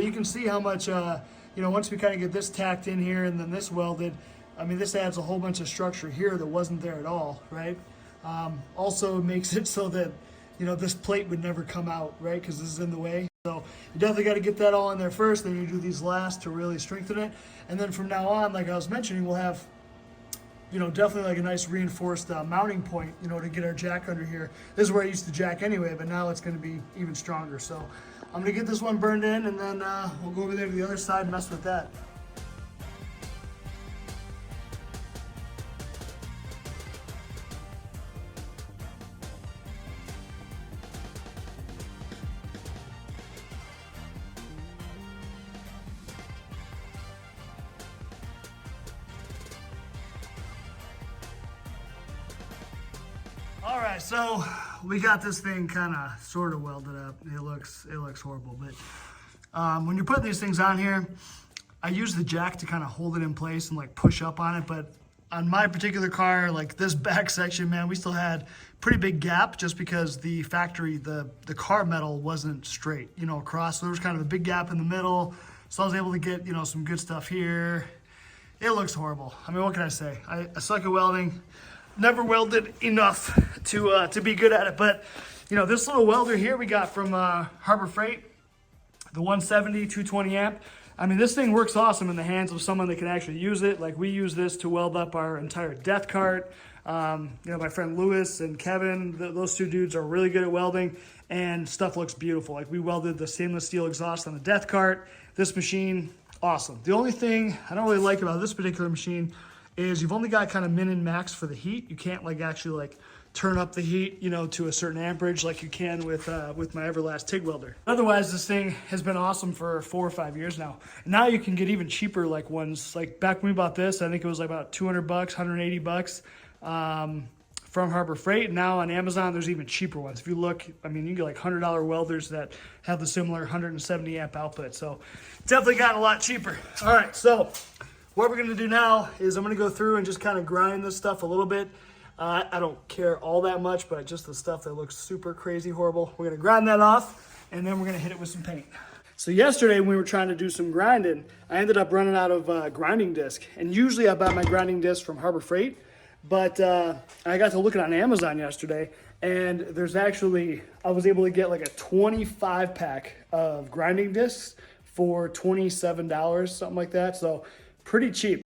you can see how much, once we kind of get this tacked in here and then this welded, I mean, this adds a whole bunch of structure here that wasn't there at all, right? Also makes it so that, this plate would never come out, right? Because this is in the way. So you definitely got to get that all in there first, then you do these last to really strengthen it. And then from now on, like I was mentioning, we'll have, definitely like a nice reinforced mounting point, to get our jack under here. This is where I used to jack anyway, but now it's going to be even stronger. So I'm going to get this one burned in, and then we'll go over there to the other side and mess with that. All right, so we got this thing kind of sort of welded up. It looks horrible, but when you're putting these things on here, I use the jack to kind of hold it in place and like push up on it. But on my particular car, like this back section, man, we still had pretty big gap just because the factory, the car metal wasn't straight, across. So there was kind of a big gap in the middle. So I was able to get, some good stuff here. It looks horrible. I mean, what can I say? I suck at welding. Never welded enough to be good at it, but this little welder here we got from Harbor Freight, the 170 220 amp. I mean, this thing works awesome in the hands of someone that can actually use it. Like, we use this to weld up our entire death cart. My friend Lewis and Kevin, those two dudes are really good at welding, and stuff looks beautiful. Like, we welded the stainless steel exhaust on the death cart. This machine, awesome. The only thing I don't really like about this particular machine is you've only got kind of min and max for the heat. You can't actually turn up the heat, to a certain amperage like you can with my Everlast TIG welder. Otherwise, this thing has been awesome for 4 or 5 years now. And now you can get even cheaper ones. Like back when we bought this, I think it was like about $200, $180 from Harbor Freight. Now on Amazon, there's even cheaper ones. If you look, I mean, you get like $100 welders that have the similar 170 amp output. So definitely gotten a lot cheaper. All right, so what we're gonna do now is I'm gonna go through and just kind of grind this stuff a little bit. I don't care all that much, but just the stuff that looks super crazy horrible. We're gonna grind that off, and then we're gonna hit it with some paint. So yesterday when we were trying to do some grinding, I ended up running out of grinding disc. And usually I buy my grinding disc from Harbor Freight, but I got to look on Amazon yesterday, and there's actually, I was able to get like a 25 pack of grinding discs for $27, something like that. So pretty cheap.